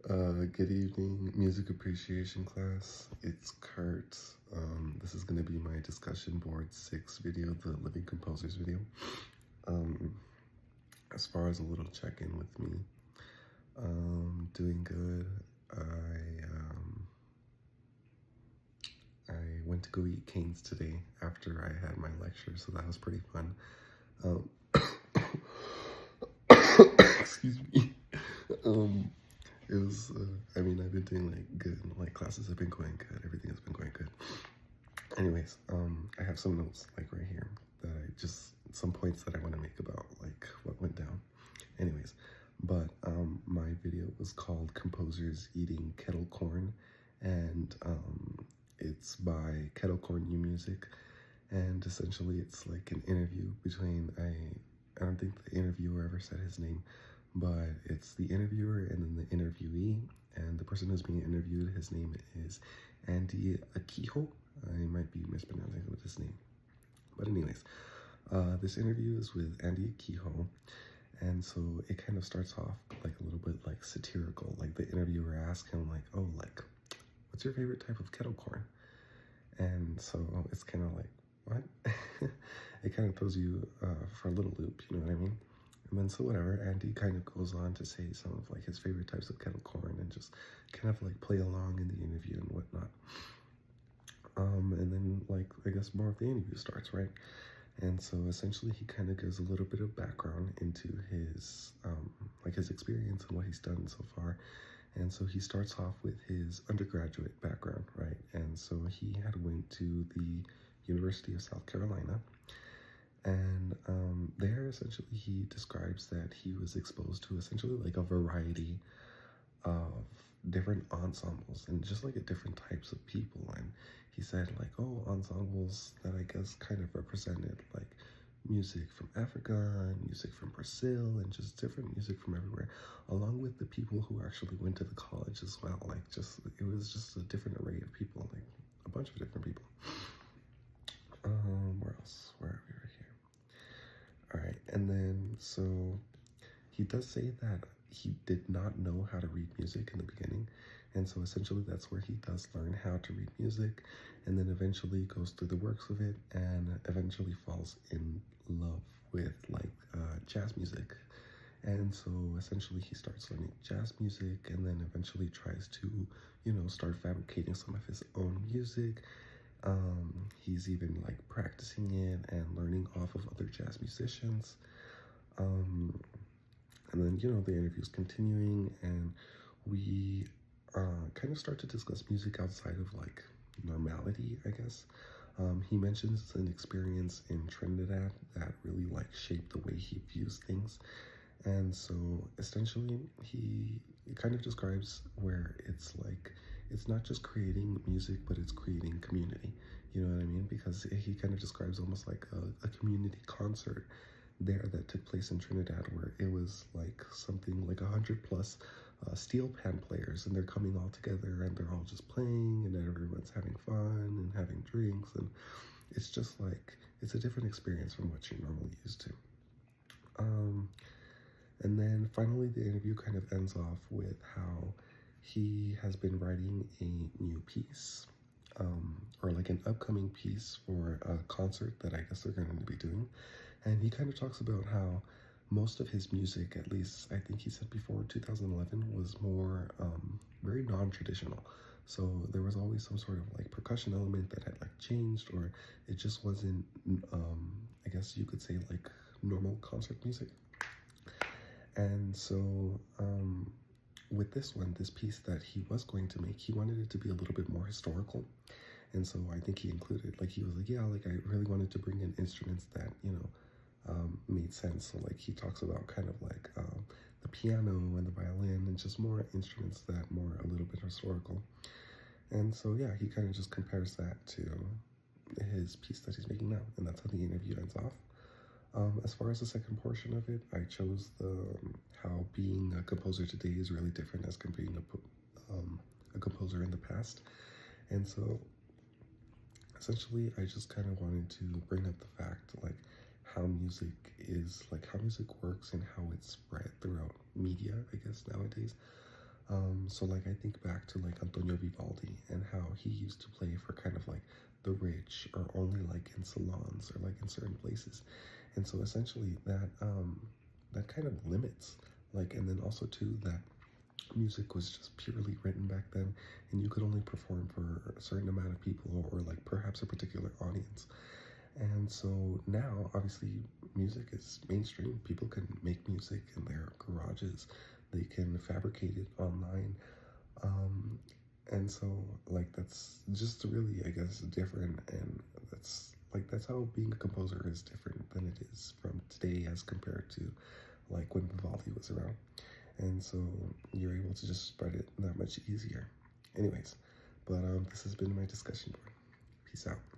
Good evening, music appreciation class. It's Kurt. This is going to be my discussion board 6 video, the Living Composers video. Um, as far as a little check-in with me, doing good. I went to go eat canes today after I had my lecture, so that was pretty fun. Um, excuse me. It was, I've been doing good, classes have been going good, everything has been going good. Anyways, I have some notes right here that some points that I want to make about what went down. Anyways, but my video was called Composers Eating Kettle Corn, and it's by Kettle Corn New Music, and essentially it's like an interview between, I don't think the interviewer ever said his name, but it's the interviewer and then the interviewee, and the person who's being interviewed, his name is Andy Akiho. I might be mispronouncing his name, but anyways, this interview is with Andy Akiho, and so it kind of starts off a little bit satirical. The interviewer asks him what's your favorite type of kettle corn? And so it's kind of what? It kind of throws you for a little loop, you know what I mean? And then so whatever, Andy kind of goes on to say some of his favorite types of kettle corn and just kind of play along in the interview and whatnot. And then I guess more of the interview starts, right? And so essentially he kind of gives a little bit of background into his his experience and what he's done so far. And so he starts off with his undergraduate background, right? And so he had went to the University of South Carolina, and there essentially he describes that he was exposed to essentially a variety of different ensembles and just different types of people. And he said ensembles that I guess kind of represented music from Africa and music from Brazil and just different music from everywhere, along with the people who actually went to the college as well. It was just a different array of people, a bunch of different people. Where else? Where are we right here? All right, and then so he does say that he did not know how to read music in the beginning, and so essentially that's where he does learn how to read music, and then eventually goes through the works of it and eventually falls in love with jazz music. And so essentially he starts learning jazz music and then eventually tries to start fabricating some of his own music. He's even practicing it and learning off of other jazz musicians. And then the interview's continuing, and we kind of start to discuss music outside of normality, I guess. He mentions an experience in Trinidad that really shaped the way he views things. And so essentially he kind of describes where it's it's not just creating music, but it's creating community. You know what I mean? Because he kind of describes almost a community concert there that took place in Trinidad, where it was something 100 plus steel pan players, and they're coming all together and they're all just playing and everyone's having fun and having drinks, and it's just it's a different experience from what you're normally used to. And then finally the interview kind of ends off with how he has been writing a new piece, or an upcoming piece for a concert that I guess they're going to be doing. And he kind of talks about how most of his music, at least I think he said before 2011, was more very non-traditional. So there was always some sort of percussion element that had changed, or it just wasn't, I guess you could say normal concert music. And so with this piece that he was going to make, he wanted it to be a little bit more historical. And so I think he included, he was yeah, I really wanted to bring in instruments that, made sense. So he talks about kind of the piano and the violin and just more instruments that more a little bit historical. And so yeah, he kind of just compares that to his piece that he's making now, and that's how the interview ends off. As far as the second portion of it, I chose how being a composer today is really different as compared to a composer in the past. And so essentially I just kind of wanted to bring up the fact how music is how music works and how it's spread throughout media, I guess, nowadays. So like I think back to like Antonio Vivaldi and how he used to play for kind of like the rich or only like in salons or like in certain places. And so essentially that kind of limits like, and then also too that music was just purely written back then, and you could only perform for a certain amount of people, or like perhaps a particular audience. And so now, obviously, music is mainstream. People can make music in their garages, they can fabricate it online. Um, and so, like, that's just really, I guess, different. And that's how being a composer is different than it is from today as compared to like when Vivaldi was around. And so you're able to just spread it that much easier. Anyways, but this has been my discussion board. Peace out.